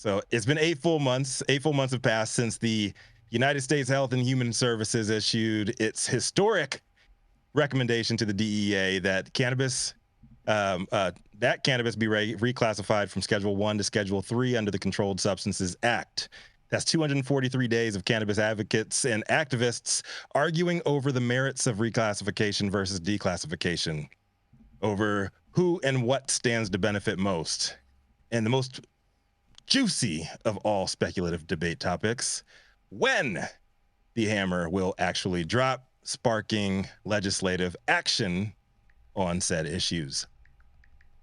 So it's been 8 full months. 8 full months have passed since the United States Health and Human Services issued its historic recommendation to the DEA that cannabis be reclassified from Schedule 1 to Schedule 3 under the Controlled Substances Act. That's 243 days of cannabis advocates and activists arguing over the merits of reclassification versus declassification, over who and what stands to benefit most. And the most juicy of all speculative debate topics, when the hammer will actually drop, sparking legislative action on said issues.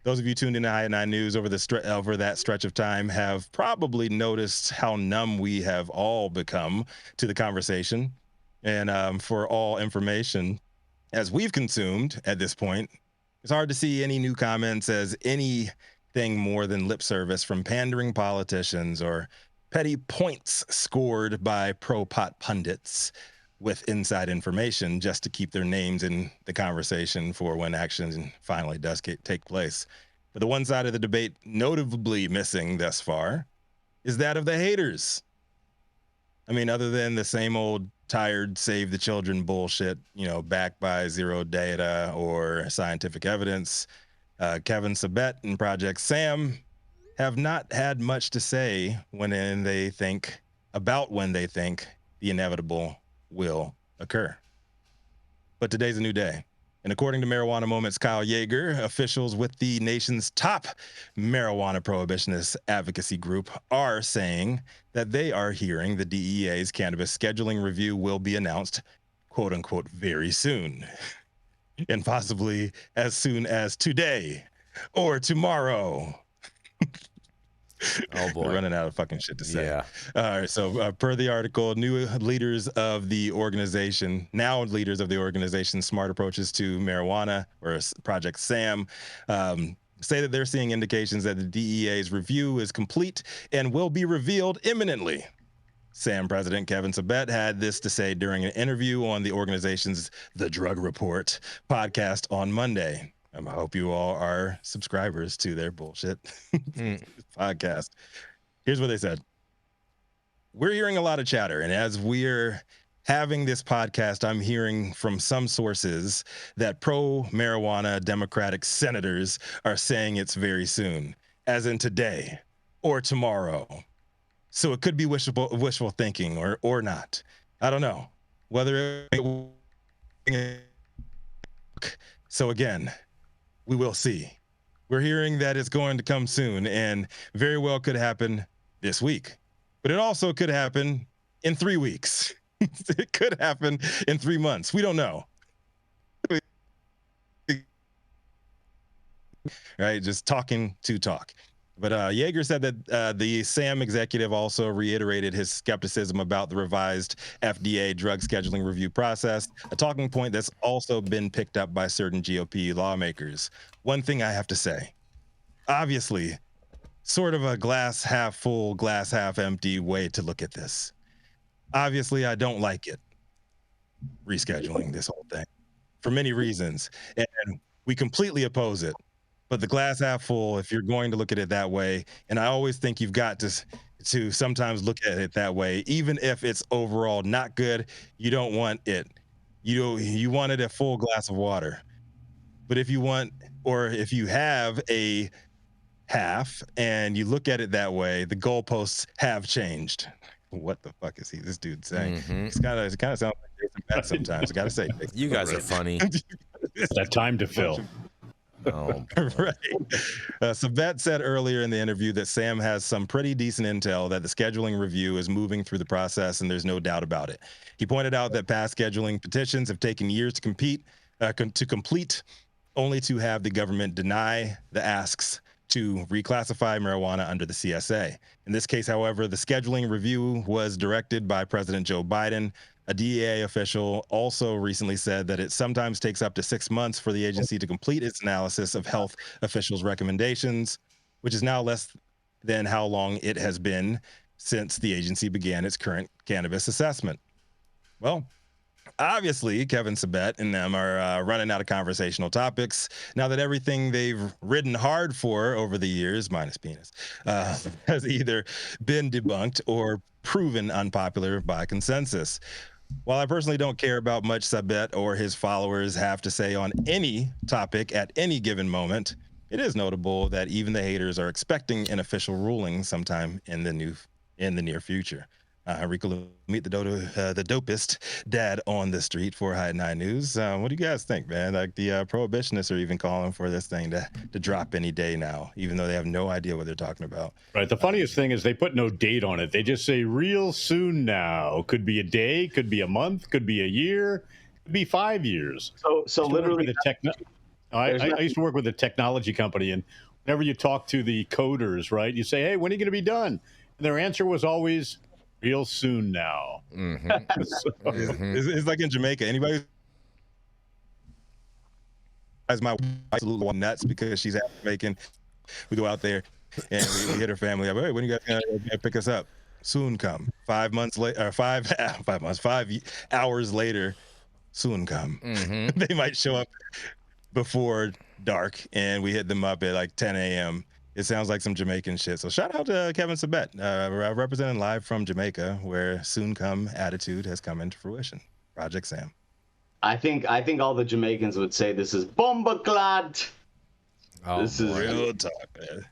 Those of you tuned in to High at 9 News over that stretch of time have probably noticed how numb we have all become to the conversation. And for all information, as we've consumed at this point, it's hard to see any new comments as anything more than lip service from pandering politicians or petty points scored by pro-pot pundits with inside information just to keep their names in the conversation for when action finally does take place. But the one side of the debate notably missing thus far is that of the haters. I mean, other than the same old tired save the children bullshit, backed by zero data or scientific evidence, Kevin Sabet and Project Sam have not had much to say when they think the inevitable will occur. But today's a new day. And according to Marijuana Moment's Kyle Yeager, officials with the nation's top marijuana prohibitionist advocacy group are saying that they are hearing the DEA's cannabis scheduling review will be announced, quote unquote, very soon. And possibly as soon as today or tomorrow. Oh boy. We're running out of fucking shit to say. Yeah. All right. So per the article, now leaders of the organization, Smart Approaches to Marijuana, or Project SAM, say that they're seeing indications that the DEA's review is complete and will be revealed imminently. SAM President Kevin Sabet had this to say during an interview on the organization's The Drug Report podcast on Monday. I hope you all are subscribers to their bullshit podcast. Here's what they said. We're hearing a lot of chatter, and as we're having this podcast, I'm hearing from some sources that pro-marijuana Democratic senators are saying it's very soon, as in today or tomorrow. So it could be wishful thinking or not. I don't know. So again, we will see. We're hearing that it's going to come soon and very well could happen this week. But it also could happen in 3 weeks. It could happen in 3 months. We don't know. Right? Just talking to talk. But Yeager said that the SAM executive also reiterated his skepticism about the revised FDA drug scheduling review process, a talking point that's also been picked up by certain GOP lawmakers. One thing I have to say, obviously, sort of a glass half full, glass half empty way to look at this. Obviously, I don't like it, rescheduling this whole thing, for many reasons, and we completely oppose it. But the glass half full, if you're going to look at it that way, and I always think you've got to sometimes look at it that way, even if it's overall not good, you don't want it. You want it a full glass of water. But if you have a half and you look at it that way, the goalposts have changed. What the fuck is this dude saying? Mm-hmm. It kind of sounds like Jason Beck sometimes. I gotta say, you guys are funny. It's that time to fill. Oh, right. Sabet said earlier in the interview that Sam has some pretty decent intel that the scheduling review is moving through the process, and there's no doubt about it. He pointed out that past scheduling petitions have taken years to complete, only to have the government deny the asks to reclassify marijuana under the CSA. In this case, however, the scheduling review was directed by President Joe Biden. A DEA official also recently said that it sometimes takes up to 6 months for the agency to complete its analysis of health officials' recommendations, which is now less than how long it has been since the agency began its current cannabis assessment. Well, Obviously, Kevin Sabet and them are running out of conversational topics now that everything they've ridden hard for over the years, minus penis, has either been debunked or proven unpopular by consensus. While I personally don't care about much Sabet or his followers have to say on any topic at any given moment, it is notable that even the haters are expecting an official ruling sometime in the near future. Rico Lamitte, the dopest dad on the street for High 9 News. What do you guys think, man? Like the prohibitionists are even calling for this thing to drop any day now, even though they have no idea what they're talking about. Right. The funniest thing is they put no date on it. They just say real soon now. Could be a day, could be a month, could be a year, could be 5 years. So literally, I used to work with a technology company, and whenever you talk to the coders, right, you say, hey, when are you going to be done? And their answer was always, real soon now. Mm-hmm. It's like in Jamaica. Anybody as my absolutely nuts because she's Jamaican. We go out there and we hit her family up. Hey, when you guys gonna pick us up? Soon come. 5 months later, 5 hours later. Soon come. Mm-hmm. They might show up before dark, and we hit them up at like 10 a.m. It sounds like some Jamaican shit. So shout out to Kevin Sabet, representing live from Jamaica, where soon come attitude has come into fruition. Project Sam. I think all the Jamaicans would say this is bomba clad. Oh, this is real talk, man.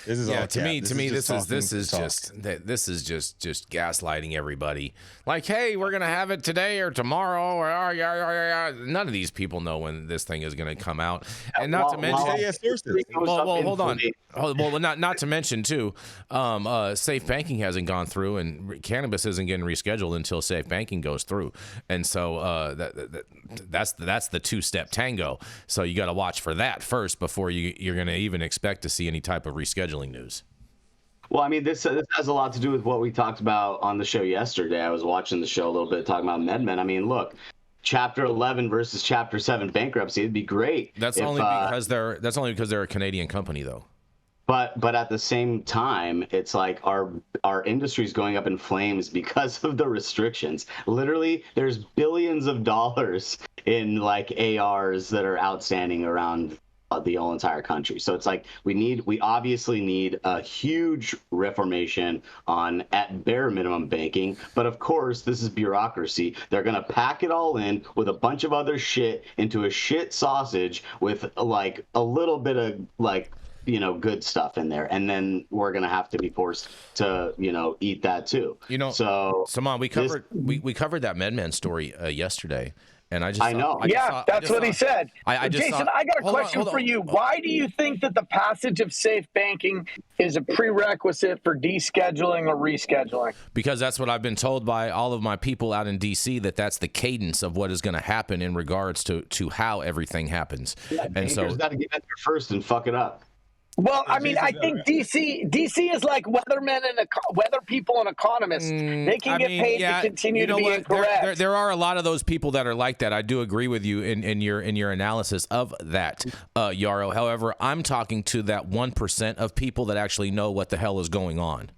This is all to me this is just gaslighting everybody. Like, hey, we're gonna have it today or tomorrow, or none of these people know when this thing is gonna come out, and not to mention, hold on. Well, not to mention too, safe banking hasn't gone through, and cannabis isn't getting rescheduled until safe banking goes through, and so that's the two-step tango. So you got to watch for that first before you're going to even expect to see any type of rescheduling news. Well, I mean, this has a lot to do with what we talked about on the show yesterday. I was watching the show a little bit, talking about MedMen. I mean, look. Chapter 11 versus Chapter 7 bankruptcy. It'd be great. That's only because they're a Canadian company, though. But at the same time, it's like our industry is going up in flames because of the restrictions. Literally, there's billions of dollars in like ARs that are outstanding around the whole entire country. So it's like we obviously need a huge reformation on at bare minimum banking. But of course, this is bureaucracy. They're gonna pack it all in with a bunch of other shit into a shit sausage with like a little bit of like, good stuff in there, and then we're gonna have to be forced to eat that too. So Saman, we covered that MedMen story yesterday, and I know. That's what he said. Jason, I got a question for you. Why do you think that the passage of safe banking is a prerequisite for descheduling or rescheduling? Because that's what I've been told by all of my people out in D.C. that's the cadence of what is going to happen in regards to how everything happens. Yeah, and so got to get in there first and fuck it up. Well, I mean, I think DC is like weathermen and weather people and economists. They can get paid to continue to be incorrect. There are a lot of those people that are like that. I do agree with you in your analysis of that, Yarrow. However, I'm talking to that 1% of people that actually know what the hell is going on.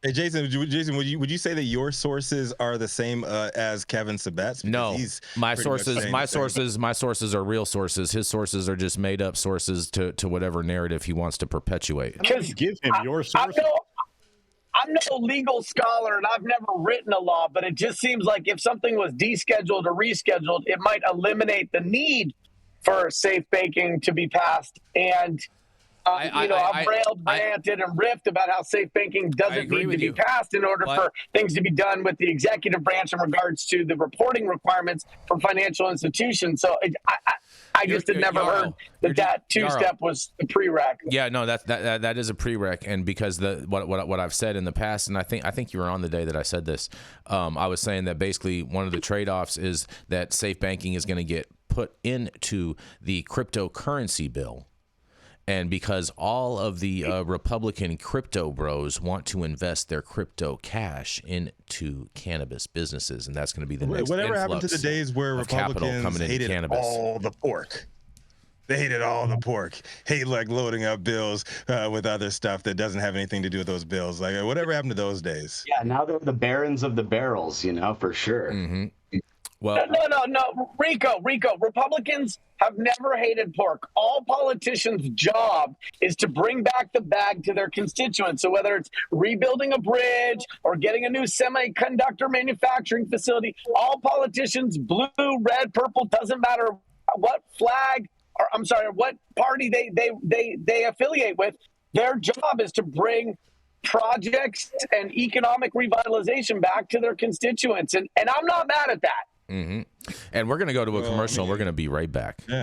Hey Jason, would you say that your sources are the same as Kevin Sabet's? No, my sources are real sources. His sources are just made up sources to whatever narrative he wants to perpetuate. Just give him your sources. I'm no legal scholar and I've never written a law, but it just seems like if something was descheduled or rescheduled, it might eliminate the need for safe banking to be passed. And I've ranted and riffed about how safe banking doesn't need to be passed in order for things to be done with the executive branch in regards to the reporting requirements for financial institutions. So I just had never heard that two-step was the prereq. Yeah, no, that is a prereq, and because what I've said in the past, and I think you were on the day that I said this, I was saying that basically one of the trade-offs is that safe banking is going to get put into the cryptocurrency bill. And because all of the Republican crypto bros want to invest their crypto cash into cannabis businesses, and that's going to be the next whatever happened to the days where Republicans hated all the pork. They hated all the pork. Hate like loading up bills with other stuff that doesn't have anything to do with those bills. Like whatever happened to those days? Yeah, now they're the barons of the barrels, for sure. Mm-hmm. Well, no, Rico. Republicans have never hated pork. All politicians' job is to bring back the bag to their constituents. So whether it's rebuilding a bridge or getting a new semiconductor manufacturing facility, all politicians, blue, red, purple, doesn't matter what flag, or I'm sorry, what party they affiliate with, their job is to bring projects and economic revitalization back to their constituents. And I'm not mad at that. And we're going to go to a commercial. We're going to be right back. Yeah.